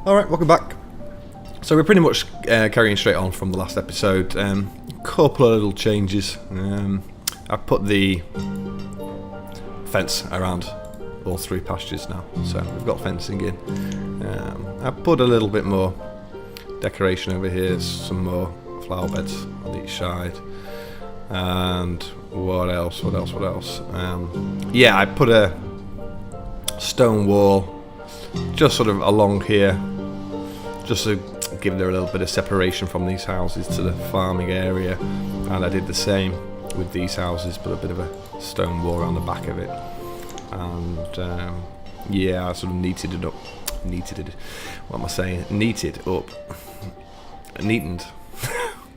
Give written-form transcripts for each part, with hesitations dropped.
Alright, welcome back. So we're pretty much carrying straight on from the last episode. Couple of little changes. I've put the fence around all three pastures now, so we've got fencing in. I've put a little bit more decoration over here, some more flower beds on each side. And what else? Yeah, I put a stone wall just sort of along here, just to give there a little bit of separation from these houses to the farming area. And I did the same with these houses, put a bit of a stone wall around the back of it. And yeah, I sort of neatened up. Neatened.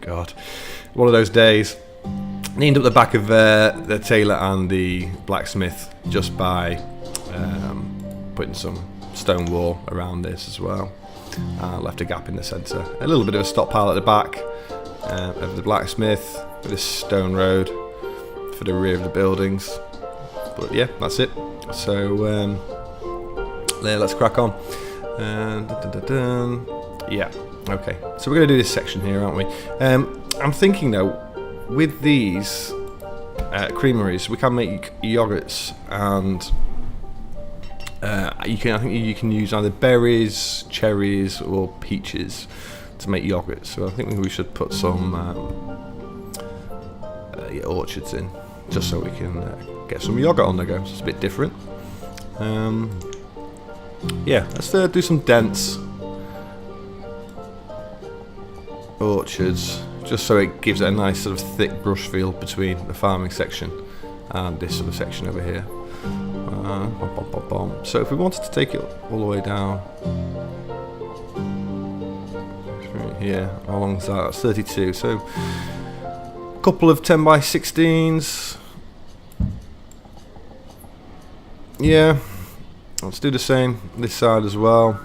God, one of those days. Neatened up the back of the tailor and the blacksmith just by putting some stone wall around this as well. Left a gap in the centre. A little bit of a stockpile at the back of the blacksmith, with this stone road for the rear of the buildings. But yeah, that's it. So let's crack on. Yeah, okay. So we're going to do this section here, aren't we? I'm thinking though, with these creameries, we can make yogurts, and I think you can use either berries, cherries, or peaches to make yogurt. So I think we should put some orchards in, just so we can get some yogurt on the go. So it's a bit different. Yeah, let's do some dense orchards, just so it gives it a nice sort of thick brush feel between the farming section and this sort of section over here. So if we wanted to take it all the way down right here, how long is that? That's 32. So a couple of 10 by 16s. Yeah, let's do the same this side as well.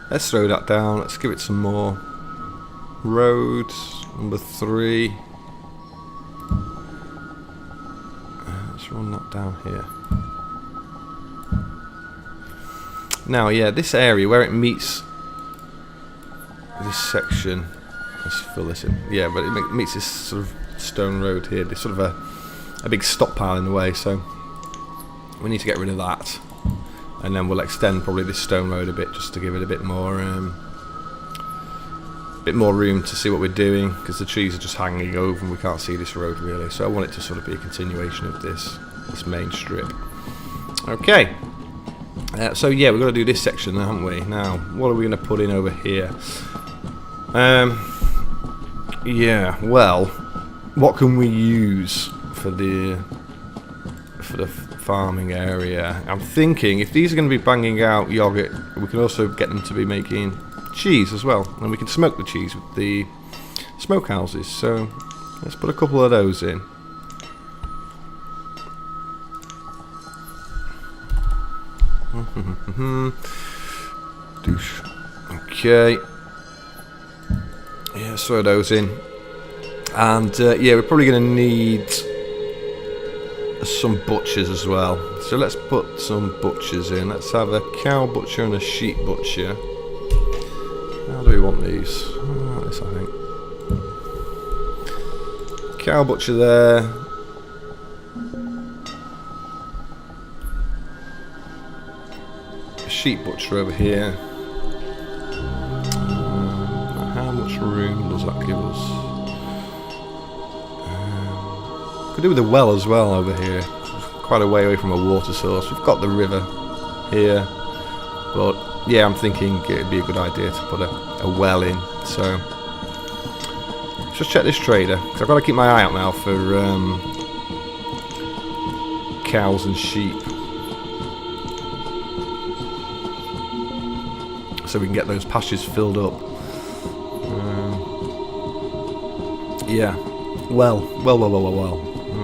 Let's throw that down. Let's give it some more. Road number 3. Let's run that down here. Now, yeah, this area where it meets this section. Let's fill this in. Yeah, but it meets this sort of stone road here. There's sort of a big stockpile in the way, so we need to get rid of that. And then we'll extend probably this stone road a bit, just to give it a bit more room to see what we're doing, because the trees are just hanging over and we can't see this road really. So I want it to sort of be a continuation of this main strip. Okay. So yeah, we've got to do this section, haven't we? Now, what are we going to put in over here? Yeah. Well, what can we use for the farming area? I'm thinking if these are going to be banging out yogurt, we can also get them to be making cheese as well, and we can smoke the cheese with the smoke houses. So let's put a couple of those in. Douche. Okay. Yeah, let's throw those in. And yeah, we're probably going to need some butchers as well. So let's put some butchers in. Let's have a cow butcher and a sheep butcher. How do we want these? Like this, I think. Cow butcher there. A sheep butcher over here. How much room does that give us? Could do with a well as well over here. Quite a way away from a water source. We've got the river here, but yeah, I'm thinking it'd be a good idea to put a well in. So let's just check this trader, because I've got to keep my eye out now for cows and sheep, so we can get those pastures filled up. Yeah. Well.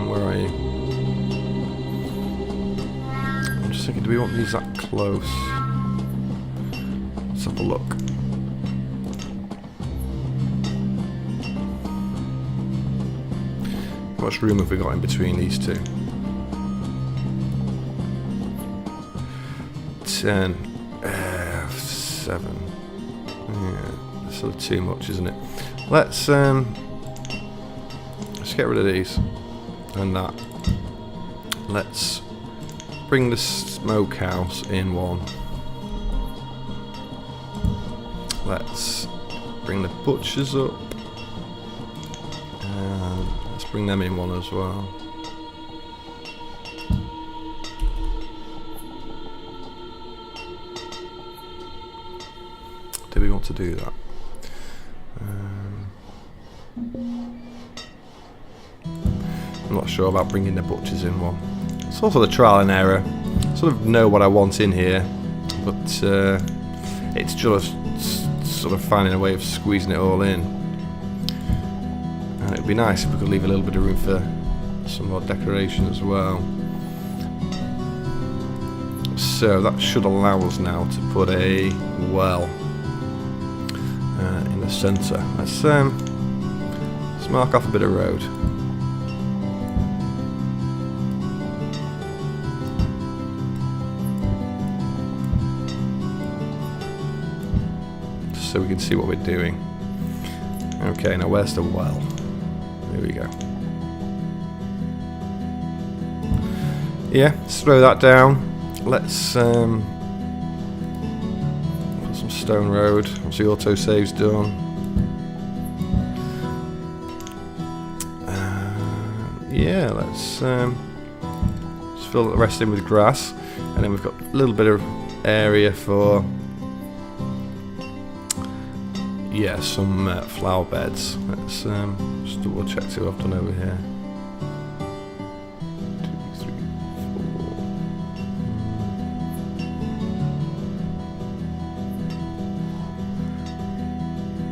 Where are you? I'm just thinking, do we want these that close? Let's have a look. How much room have we got in between these two? 10, 7. Yeah, that's sort of too much, isn't it? Let's get rid of these and that. Let's bring the smokehouse in one. Let's bring the butchers up. And let's bring them in one as well. Do we want to do that? I'm not sure about bringing the butchers in one. It's also the trial and error. Sort of know what I want in here, but it's just sort of finding a way of squeezing it all in. And it'd be nice if we could leave a little bit of room for some more decoration as well. So that should allow us now to put a well in the centre. Let's mark off a bit of road. So we can see what we're doing. Okay, now where's the well? There we go. Yeah, let's throw that down. Let's put some stone road. Obviously autosave's done. Yeah, let's just fill the rest in with grass. And then we've got a little bit of area for some flower beds. Let's just double check see what I've done over here. 2, 3,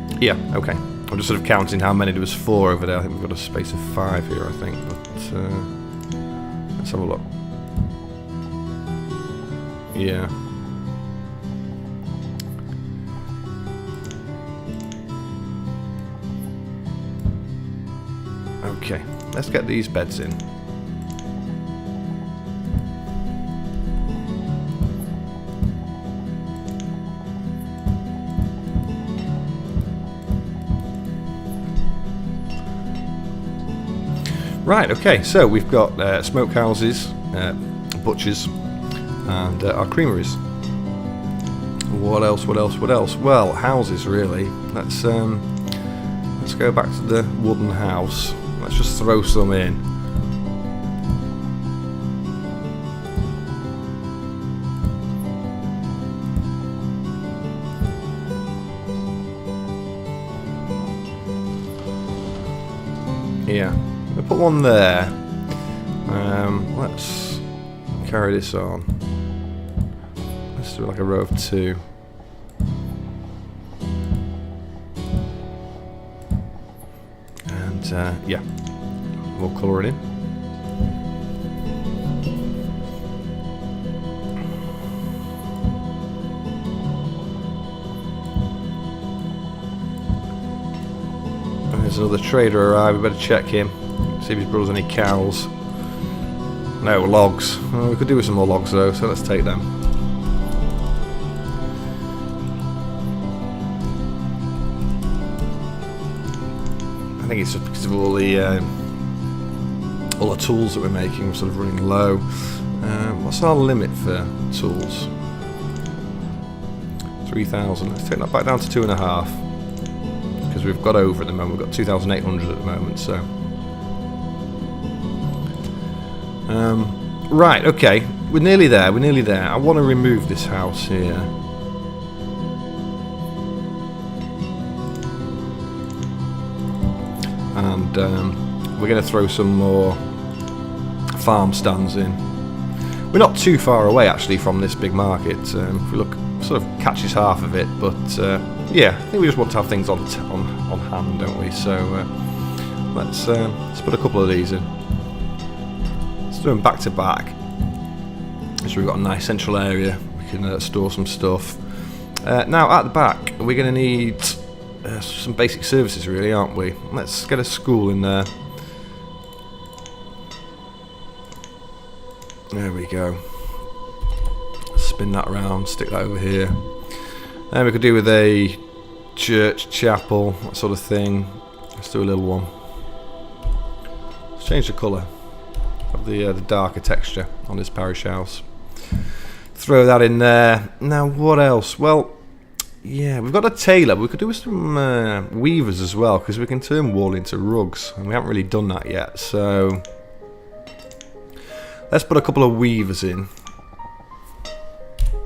4. Yeah, okay. I'm just sort of counting how many. There was 4 over there. I think we've got a space of 5 here, I think. But let's have a look. Yeah. Okay, let's get these beds in. Right, okay, so we've got smokehouses, butchers, and our creameries. What else? Well, houses, really. Let's go back to the wooden house. Let's just throw some in. Yeah, we'll put one there. Let's carry this on. Let's do like a row of 2. Yeah, more colouring in. And there's another trader arrived. We better check him. See if he's brought us any cows. No, logs. Oh, we could do with some more logs though, so let's take them. I think it's just because of all the tools that we're making. We're sort of running low. What's our limit for tools? 3,000. Let's take that back down to 2.5 because we've got over at the moment. We've got 2,800 at the moment. So, right, okay, we're nearly there. I want to remove this house here. And we're going to throw some more farm stands in. We're not too far away actually from this big market. If we look, sort of catches half of it, but yeah, I think we just want to have things on hand, don't we? So let's put a couple of these in. Let's do them back to back. So we've got a nice central area. We can store some stuff. Now at the back, we're going to need some basic services, really, aren't we? Let's get a school in there. There we go. Spin that around, stick that over here. And we could do with a church, chapel, that sort of thing. Let's do a little one. Let's change the colour of the darker texture on this parish house. Throw that in there. Now what else? Well, yeah, we've got a tailor. We could do with some weavers as well, because we can turn wool into rugs, and we haven't really done that yet. So let's put a couple of weavers in.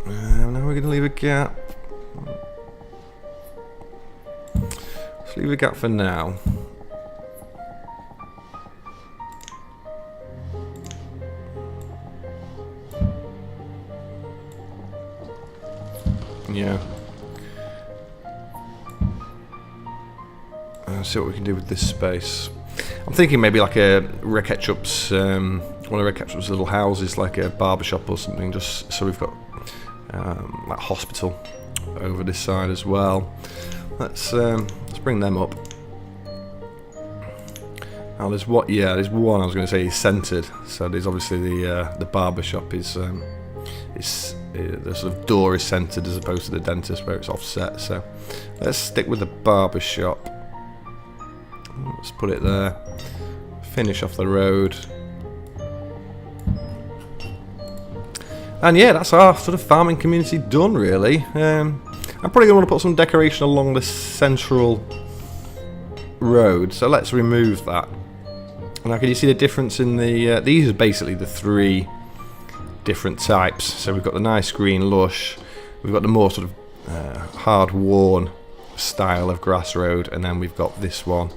Now we're going to leave a gap. Let's leave a gap for now. Yeah. See what we can do with this space. I'm thinking maybe like a Redketchup's, one of Redketchup's little houses, like a barbershop or something, just so we've got like hospital over this side as well. Let's bring them up. Now there's what? Yeah, there's one I was going to say is centered. So there's obviously the barbershop is the sort of door is centered as opposed to the dentist where it's offset. So let's stick with the barbershop. Let's put it there. Finish off the road. And yeah, that's our sort of farming community done, really. I'm probably going to want to put some decoration along the central road, so let's remove that. Now, can you see the difference in the... these are basically the three different types. So we've got the nice green lush, we've got the more sort of hard-worn style of grass road, and then we've got this one,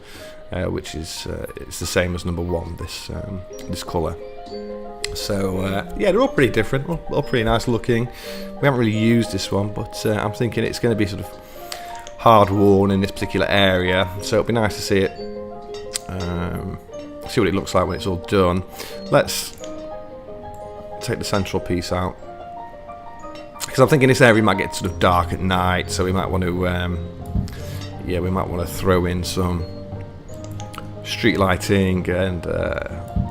which is it's the same as number one, this colour. So yeah, they're all pretty different, all pretty nice looking. We haven't really used this one, but I'm thinking it's going to be sort of hard worn in this particular area, so it'll be nice to see it, see what it looks like when it's all done. Let's take the central piece out, because I'm thinking this area might get sort of dark at night, so we might want to yeah, we might want to throw in some street lighting and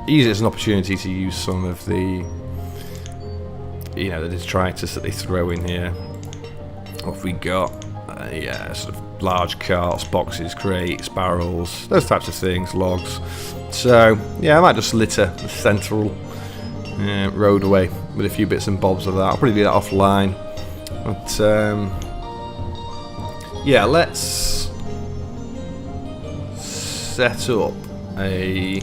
use it as an opportunity to use some of the, you know, the detritus that they throw in here. What have we got? Yeah, sort of large carts, boxes, crates, barrels, those types of things, logs. So yeah, I might just litter the central roadway with a few bits and bobs of that. I'll probably do that offline. But yeah, let's set up a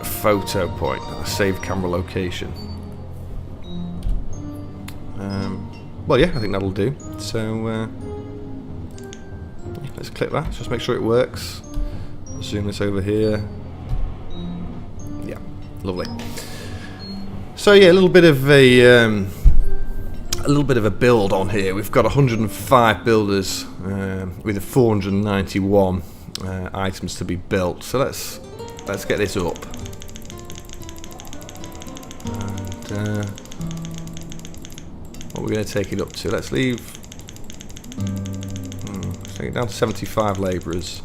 photo point, a save camera location. Well, yeah, I think that'll do. So let's click that. Just make sure it works. Zoom this over here. Yeah, lovely. So yeah, a little bit of a build on here. We've got 105 builders with 491 items to be built. So let's get this up. And what we're going to take it up to? Let's leave. Let's take it down to 75 labourers.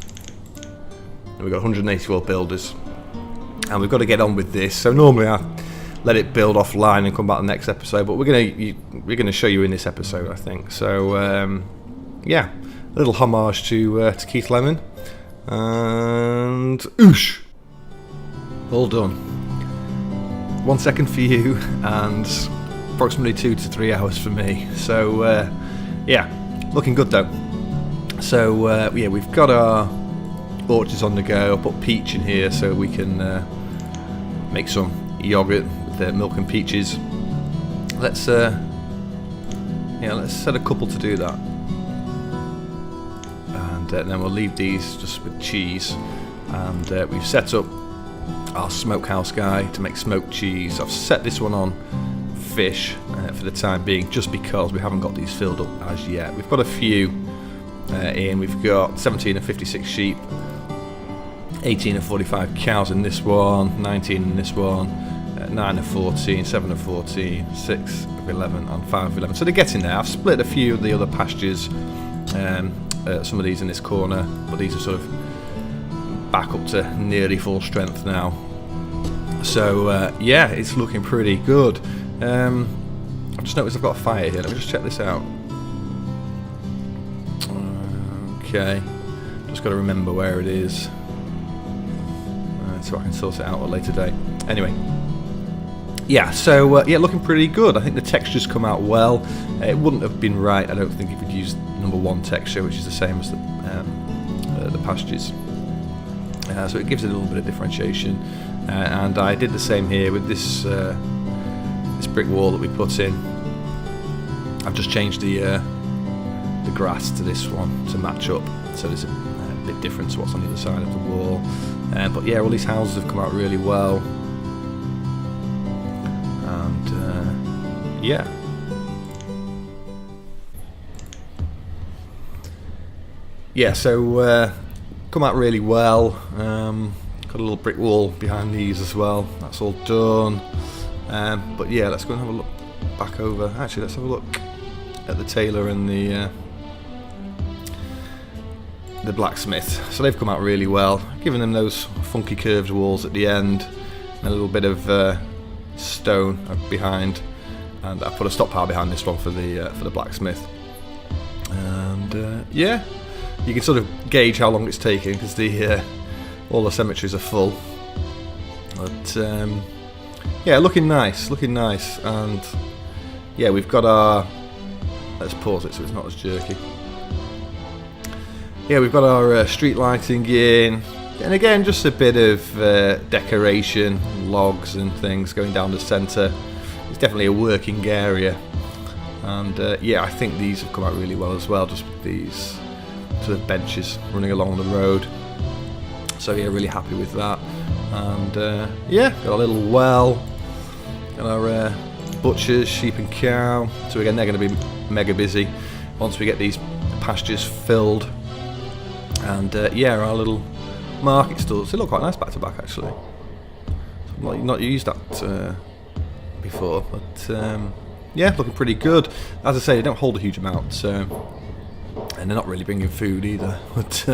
And we've got 184 builders, and we've got to get on with this. So normally I let it build offline and come back the next episode, but we're gonna show you in this episode, I think. So yeah, a little homage to Keith Lemon, and oosh, all done. 1 second for you, and approximately 2 to 3 hours for me. So yeah, looking good though. So yeah, we've got our orchards on the go. I'll put peach in here so we can make some yogurt with milk and peaches. Let's yeah, let's set a couple to do that, and then we'll leave these just with cheese. And we've set up our smokehouse guy to make smoked cheese. I've set this one on fish for the time being, just because we haven't got these filled up as yet. We've got a few in. We've got 17 of 56 sheep, 18 of 45 cows in this one, 19 in this one, 9 of 14, 7 of 14, 6 of 11 and 5 of 11. So they're getting there. I've split a few of the other pastures, some of these in this corner, but these are sort of back up to nearly full strength now. So yeah, it's looking pretty good. I've just noticed I've got a fire here. Let me just check this out. Okay, just got to remember where it is, so I can sort it out at a later date. Anyway, yeah, so yeah, looking pretty good. I think the textures come out well. It wouldn't have been right, I don't think, if we'd used number 1 texture, which is the same as the pastures. So it gives it a little bit of differentiation. And I did the same here with this this brick wall that we put in. I've just changed the grass to this one to match up, so there's a bit different to what's on the other side of the wall. But yeah, all these houses have come out really well. And yeah. Yeah, so come out really well. Got a little brick wall behind these as well. That's all done. But yeah, let's go and have a look back over. Actually, let's have a look at the tailor and the blacksmith. So they've come out really well. Giving them those funky curved walls at the end, and a little bit of stone behind. And I put a stop power behind this one for the blacksmith. And yeah, you can sort of gauge how long it's taking because all the cemeteries are full. But yeah, looking nice, and yeah, we've got our. Let's pause it so it's not as jerky. Yeah, we've got our street lighting in, and again, just a bit of decoration, logs and things going down the centre. It's definitely a working area, and yeah, I think these have come out really well as well, just with these sort of benches running along the road. So yeah, really happy with that. And yeah, got a little well, got our butchers, sheep and cow. So again, they're going to be mega busy once we get these pastures filled. And yeah, our little market stalls, they look quite nice back to back actually. I've not used that before, but yeah, looking pretty good. As I say, they don't hold a huge amount, so, and they're not really bringing food either, but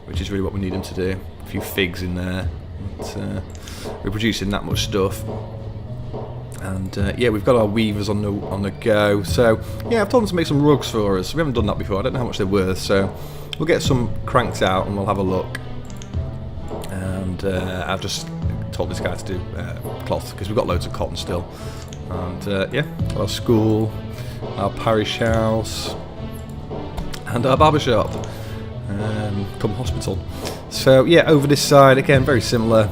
which is really what we need them to do. A few figs in there, but we're producing that much stuff. And yeah, we've got our weavers on the go. So yeah, I've told them to make some rugs for us. We haven't done that before. I don't know how much they're worth, so we'll get some cranked out and we'll have a look. And I've just told this guy to do cloth because we've got loads of cotton still. And yeah, got our school, our parish house, and our barber shop, come hospital. So yeah, over this side again, very similar.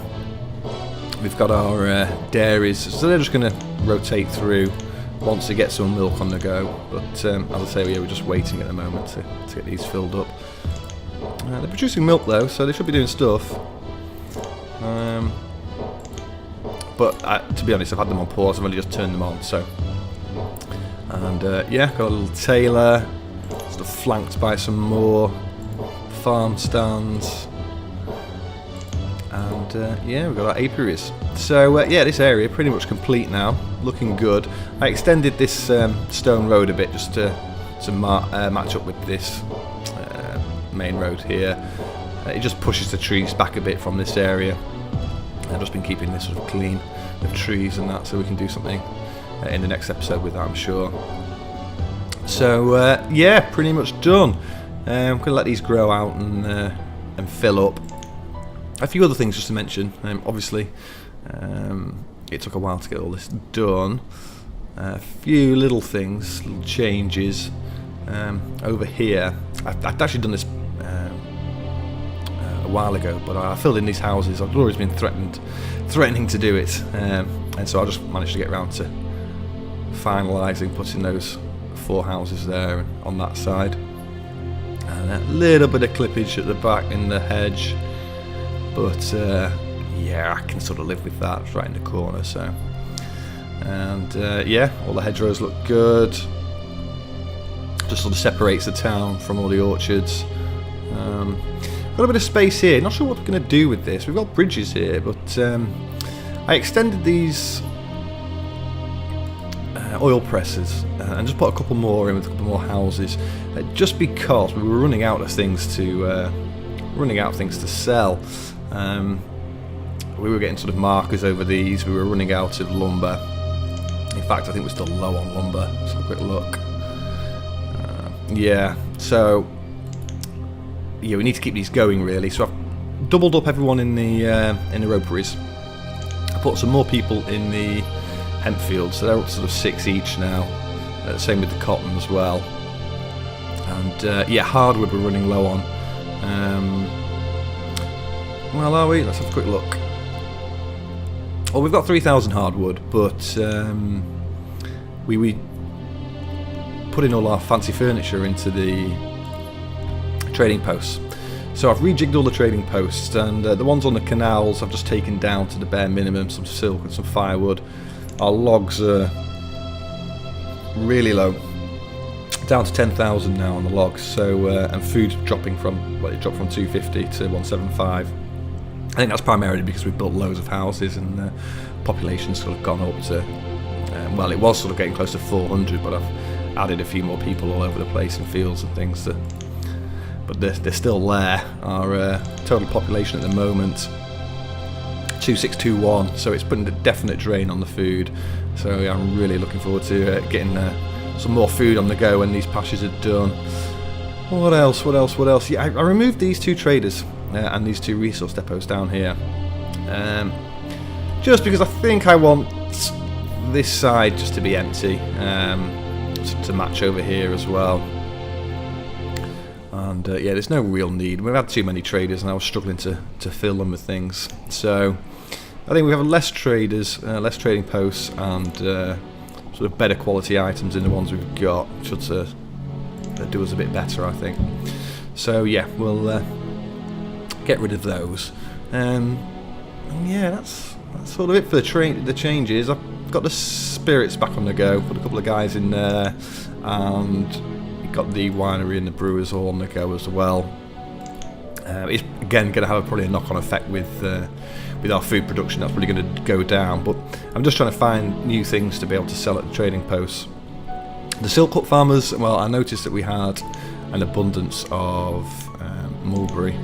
We've got our dairies, so they're just going to rotate through once they get some milk on the go. But as I say, yeah, we're just waiting at the moment to get these filled up. They're producing milk though, so they should be doing stuff. But to be honest, I've had them on pause. I've only just turned them on. So, and yeah, got a little tailor, sort of flanked by some more farm stands. And yeah, we've got our apiaries. So yeah, this area pretty much complete now, looking good. I extended this stone road a bit just to match up with this main road here. It just pushes the trees back a bit from this area. I've just been keeping this sort of clean of trees and that, so we can do something in the next episode with that, I'm sure. So yeah, pretty much done. I'm going to let these grow out and fill up. A few other things just to mention. Obviously, it took a while to get all this done. A few little things, little changes. Over here, I'd actually done this a while ago, but I filled in these houses. I've always been threatening to do it, and so I just managed to get around to finalising putting those 4 houses there and on that side, and a little bit of clippage at the back in the hedge. But yeah, I can sort of live with that. It's right in the corner, so. And yeah, all the hedgerows look good. Just sort of separates the town from all the orchards. Got a bit of space here. Not sure what we're going to do with this. We've got bridges here, but I extended these oil presses and just put a couple more in with a couple more houses, just because we were running out of things to sell. we were getting sort of markers over these. We were running out of lumber. In fact, I think we're still low on lumber. Let's have a quick look. Yeah, so yeah, we need to keep these going really. So I've doubled up everyone in the roperies. I put some more people in the hemp fields, so they're up to sort of 6 each now. Same with the cotton as well. And yeah, hardwood we're running low on. Well, are we? Let's have a quick look. Well, we've got 3,000 hardwood, but we put in all our fancy furniture into the trading posts. So I've rejigged all the trading posts, and the ones on the canals I've just taken down to the bare minimum, some silk and some firewood. Our logs are really low, down to 10,000 now on the logs. So and food dropping from, well, it dropped from 250 to 175. I think that's primarily because we've built loads of houses and population's sort of gone up to, well, it was sort of getting close to 400, but I've added a few more people all over the place in fields and things. But they're still there. Our total population at the moment, 2621, so it's putting a definite drain on the food. So yeah, I'm really looking forward to getting some more food on the go when these pastures are done. What else? Yeah, I removed these 2 traders and these 2 resource depots down here, just because I think I want this side just to be empty, to match over here as well. And yeah, there's no real need. We've had too many traders and I was struggling to fill them with things. So I think we have less traders, less trading posts, and sort of better quality items in the ones we've got, should do us a bit better, I think. So yeah, we'll get rid of those. Yeah, that's sort of it for the changes. I've got the spirits back on the go, put a couple of guys in there, and got the winery and the brewers all on the go as well. It's again going to have probably a knock-on effect with our food production. That's probably going to go down, but I'm just trying to find new things to be able to sell at the trading posts. The silk hut farmers, well, I noticed that we had an abundance of mulberry.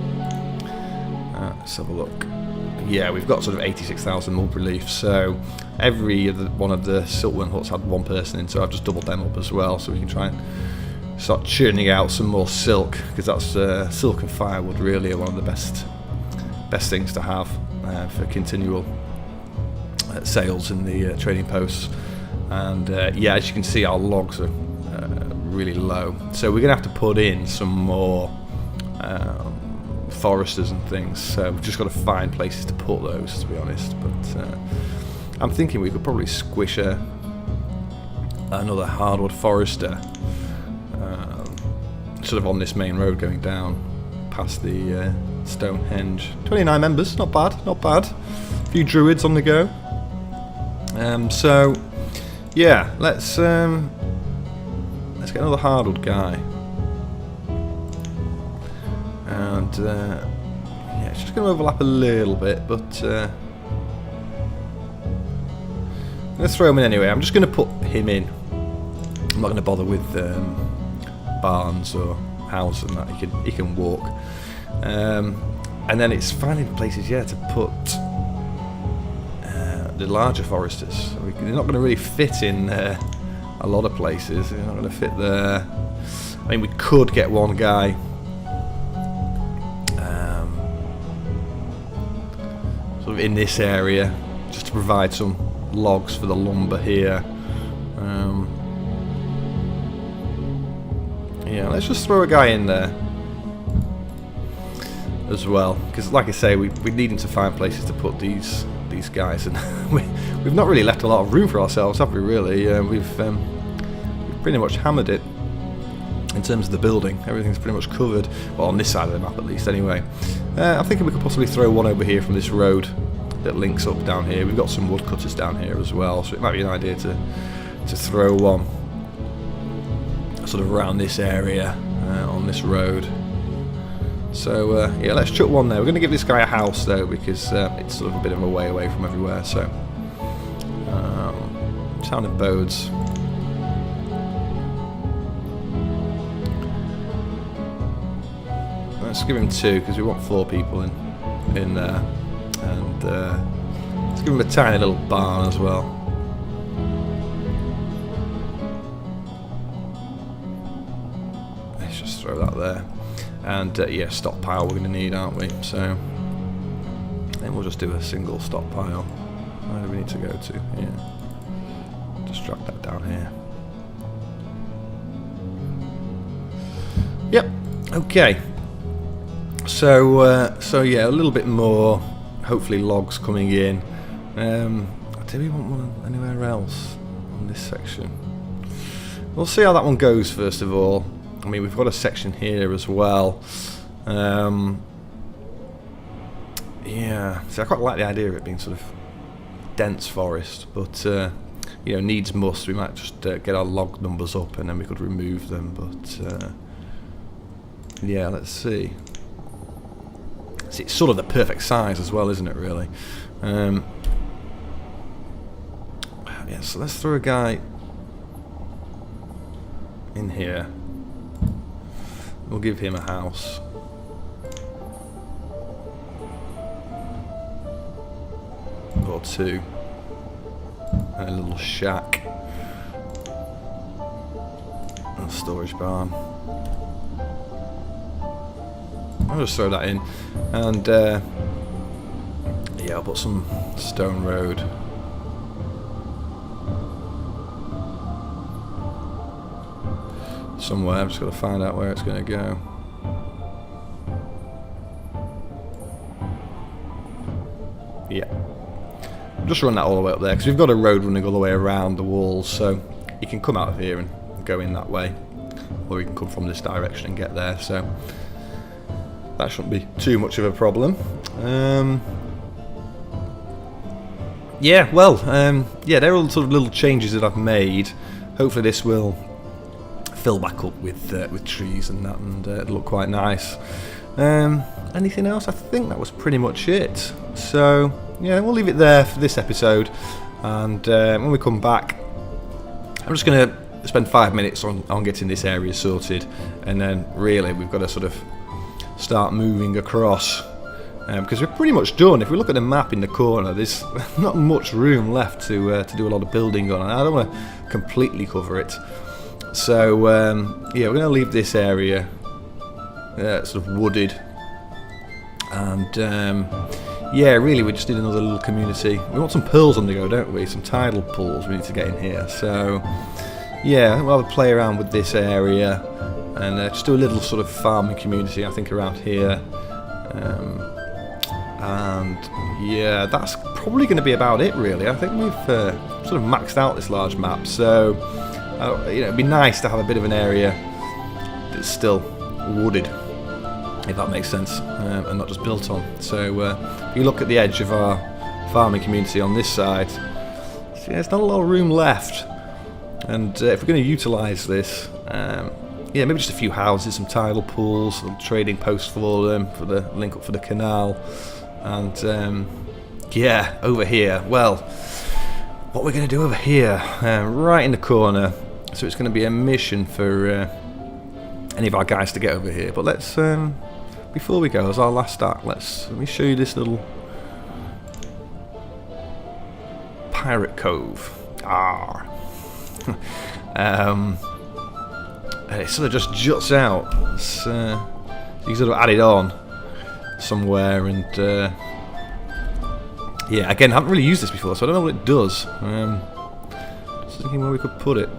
Let's have a look. Yeah, we've got sort of 86,000 mulberry leaves, so every one of the silkworm huts had 1 person in, so I've just doubled them up as well, so we can try and start churning out some more silk, because that's silk and firewood really are one of the best things to have for continual sales in the trading posts. And yeah, as you can see, our logs are really low, so we're going to have to put in some more foresters and things, so we've just got to find places to put those, to be honest. But I'm thinking we could probably squish another hardwood forester sort of on this main road going down past the Stonehenge. 29 members, not bad. A few druids on the go. So yeah, let's get another hardwood guy. And yeah, it's just going to overlap a little bit, but let's throw him in anyway. I'm just going to put him in. I'm not going to bother with barns or house and that. He can walk. And then it's finding places, yeah, to put the larger foresters. They're not going to really fit in a lot of places. They're not going to fit there. I mean, we could get one guy sort of in this area just to provide some logs for the lumber here. Yeah, let's just throw a guy in there as well, because like I say, we're needing to find places to put these guys, and we've not really left a lot of room for ourselves, have we really? We've pretty much hammered it in terms of the building. Everything's pretty much covered, well, on this side of the map at least anyway. I'm thinking we could possibly throw one over here from this road that links up down here. We've got some woodcutters down here as well, so it might be an idea to throw one sort of around this area on this road. So yeah, let's chuck one there. We're going to give this guy a house though, because it's sort of a bit of a way away from everywhere. So Town of Bodes. Let's give him 2 because we want 4 people in there. And let's give him a tiny little barn as well. Let's just throw that there. And yeah, stockpile we're going to need, aren't we? So then we'll just do a single stockpile. Where do we need to go to? Yeah. Just drag that down here. Yep. Okay. So yeah, a little bit more. Hopefully, logs coming in. Do we want one anywhere else on this section? We'll see how that one goes first of all. I mean, we've got a section here as well. Yeah. See, I quite like the idea of it being sort of dense forest, but you know, needs must. We might just get our log numbers up and then we could remove them. But yeah, let's see. See, it's sort of the perfect size as well, isn't it? Really. Yeah. So let's throw a guy in here. We'll give him a house. Or two. And a little shack. And a storage barn. I'll just throw that in. And yeah, I'll put some stone road. Somewhere, I've just got to find out where it's going to go. Yeah. Just run that all the way up there, because we've got a road running all the way around the walls, so you can come out of here and go in that way, or you can come from this direction and get there, so that shouldn't be too much of a problem. Yeah, well, yeah, they're all sort of little changes that I've made. Hopefully this will fill back up with trees and that, and it'll look quite nice. Anything else? I think that was pretty much it. So yeah, we'll leave it there for this episode, and when we come back, I'm just going to spend 5 minutes on getting this area sorted, and then really we've got to sort of start moving across, because we're pretty much done. If we look at the map in the corner, there's not much room left to do a lot of building on, and I don't want to completely cover it. So yeah, we're going to leave this area sort of wooded, and yeah, really we just need another little community. We want some pearls on the go, don't we? Some tidal pools we need to get in here. So yeah, we'll have a play around with this area, and just do a little sort of farming community, I think, around here. And yeah, that's probably going to be about it, really. I think we've sort of maxed out this large map, so you know, it'd be nice to have a bit of an area that's still wooded, if that makes sense, and not just built on. So if you look at the edge of our farming community on this side, see, there's not a lot of room left, and if we're going to utilise this, yeah, maybe just a few houses, some tidal pools, a trading post for them, for the link up for the canal, and yeah, over here, well, what we're going to do over here, right in the corner, so it's going to be a mission for any of our guys to get over here. But let's, before we go, as our last act, let me show you this little pirate cove. And it sort of just juts out. It's, you sort of add it on somewhere, and yeah, again, I haven't really used this before, so I don't know what it does. Just thinking where we could put it.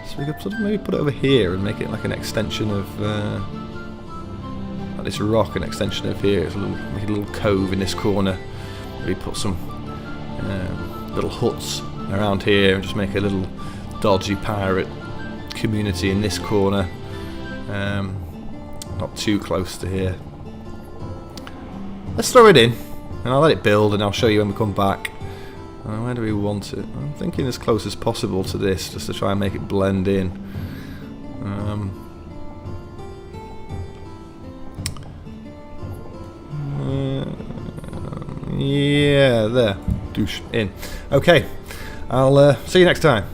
So we could sort of maybe put it over here and make it like an extension of like this rock, an extension of here. It's make a little cove in this corner. Maybe put some little huts around here and just make a little dodgy pirate community in this corner. Not too close to here. Let's throw it in, and I'll let it build, and I'll show you when we come back. Where do we want it? I'm thinking as close as possible to this, just to try and make it blend in. Yeah, there. Douche in. Okay, I'll see you next time.